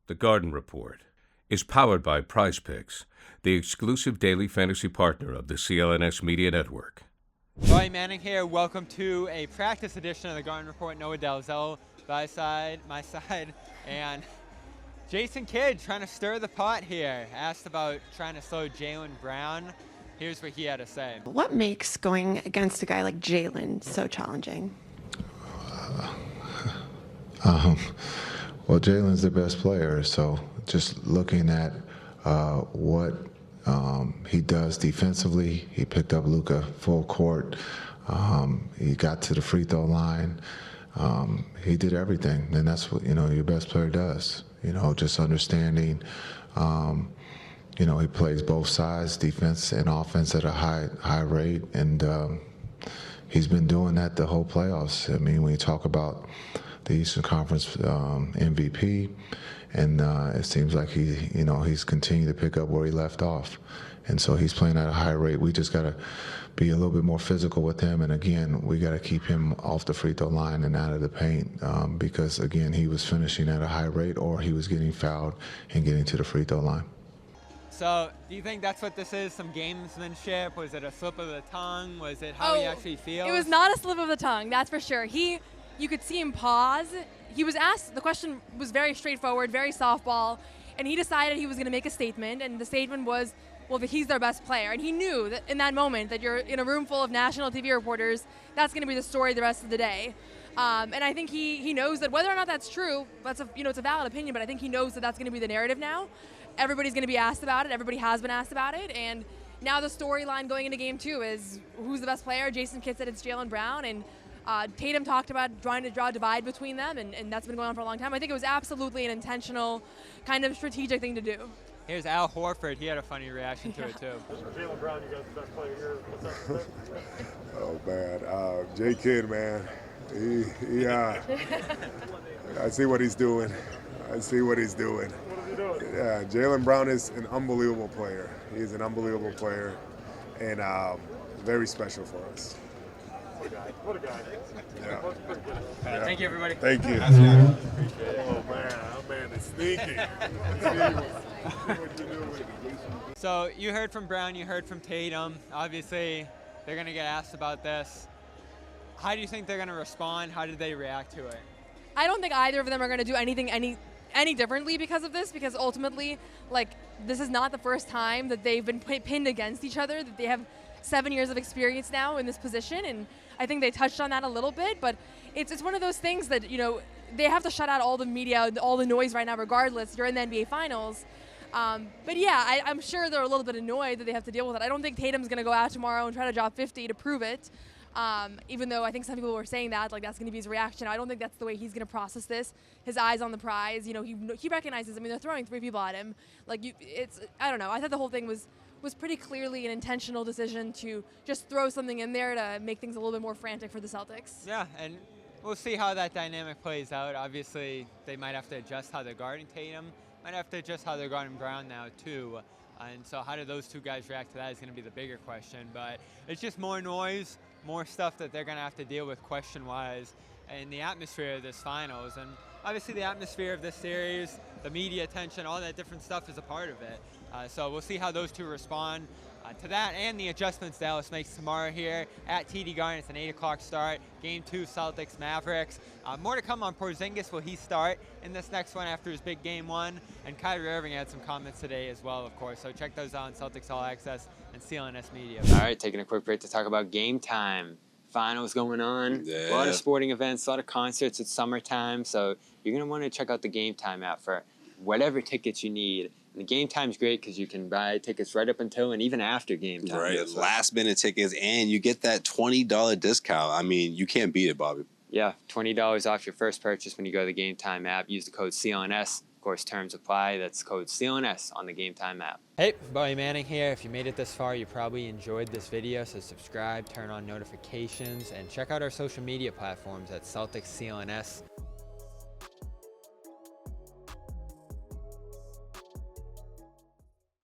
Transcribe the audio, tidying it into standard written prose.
The Garden Report is powered by Prize Picks, the exclusive daily fantasy partner of the CLNS Media Network. Roy Manning here. Welcome to a practice edition of the Garden Report. Noah Dalzell my side, and Jason Kidd trying to stir the pot here. Asked about trying to slow Jaylen Brown. Here's what he had to say. What makes going against a guy like Jaylen so challenging? Well, Jaylen's the best player, so just looking at what he does defensively, he picked up Luka full court. He got to the free throw line. He did everything, and that's what your best player does. Just understanding. He plays both sides, defense and offense, at a high rate, and he's been doing that the whole playoffs. I mean, when you talk about the Eastern Conference MVP, and it seems like he's continued to pick up where he left off, and so he's playing at a high rate. We just got to be a little bit more physical with him, and again, we got to keep him off the free throw line and out of the paint because again, he was finishing at a high rate, or he was getting fouled and getting to the free throw line. So, do you think that's what this is? Some gamesmanship? Was it a slip of the tongue? Was it how he actually feels? It was not a slip of the tongue, that's for sure. You could see him pause. He was asked, the question was very straightforward, very softball, and he decided he was going to make a statement, and the statement was, well, that he's their best player. And he knew that in that moment that you're in a room full of national TV reporters, that's going to be the story the rest of the day. And I think he knows that whether or not that's true, it's a valid opinion, but I think he knows that that's going to be the narrative now. Everybody's going to be asked about it. Everybody has been asked about it. And now the storyline going into game 2 is who's the best player. Jason Kidd said it's Jaylen Brown. And Tatum talked about trying to draw a divide between them. And that's been going on for a long time. I think it was absolutely an intentional kind of strategic thing to do. Here's Al Horford. He had a funny reaction to it, too. Jaylen Brown, you guys the best player here. What's up? Oh, man. Jay Kidd, man. I see what he's doing. What is he doing? Yeah, Jaylen Brown is an unbelievable player. He's an unbelievable player and very special for us. What a guy. Yeah. Thank you, everybody. Thank you. Oh, man. That man is sneaky. So you heard from Brown, you heard from Tatum. Obviously, they're going to get asked about this. How do you think they're going to respond? How did they react to it? I don't think either of them are going to do anything any differently because of this, because ultimately, this is not the first time that they've been pinned against each other, that they have 7 years of experience now in this position, and I think they touched on that a little bit, but it's one of those things that, they have to shut out all the media, all the noise right now regardless. You're in the NBA Finals. But yeah, I'm sure they're a little bit annoyed that they have to deal with it. I don't think Tatum's going to go out tomorrow and try to drop 50 to prove it. Even though I think some people were saying that, that's going to be his reaction. I don't think that's the way he's going to process this. His eyes on the prize. He recognizes. I mean, they're throwing 3 people at him. I don't know. I thought the whole thing was pretty clearly an intentional decision to just throw something in there to make things a little bit more frantic for the Celtics. Yeah, and we'll see how that dynamic plays out. Obviously, they might have to adjust how they're guarding Tatum. Might have to adjust how they're guarding Brown now, too. And so how do those two guys react to that is going to be the bigger question. But it's just more noise, more stuff that they're going to have to deal with question-wise in the atmosphere of this finals. And obviously the atmosphere of this series, the media attention, all that different stuff is a part of it. So we'll see how those two respond to that and the adjustments Dallas makes tomorrow here at TD Garden. It's an 8 o'clock start. Game 2, Celtics, Mavericks. More to come on Porzingis. Will he start in this next one after his big Game 1? And Kyrie Irving had some comments today as well, of course. So check those out on Celtics All Access and CLNS Media. All right, taking a quick break to talk about game time. Finals going on. Yeah. A lot of sporting events, a lot of concerts. It's summertime, so you're going to want to check out the Game Time app for whatever tickets you need. And the Game Time's great because you can buy tickets right up until and even after game time. Right, last-minute tickets, and you get that $20 discount. I mean, you can't beat it, Bobby. Yeah, $20 off your first purchase when you go to the Game Time app. Use the code CLNS. Of course, terms apply. That's code CLNS on the Game Time app. Hey, Bobby Manning here. If you made it this far, you probably enjoyed this video, so subscribe, turn on notifications, and check out our social media platforms at Celtics CLNS.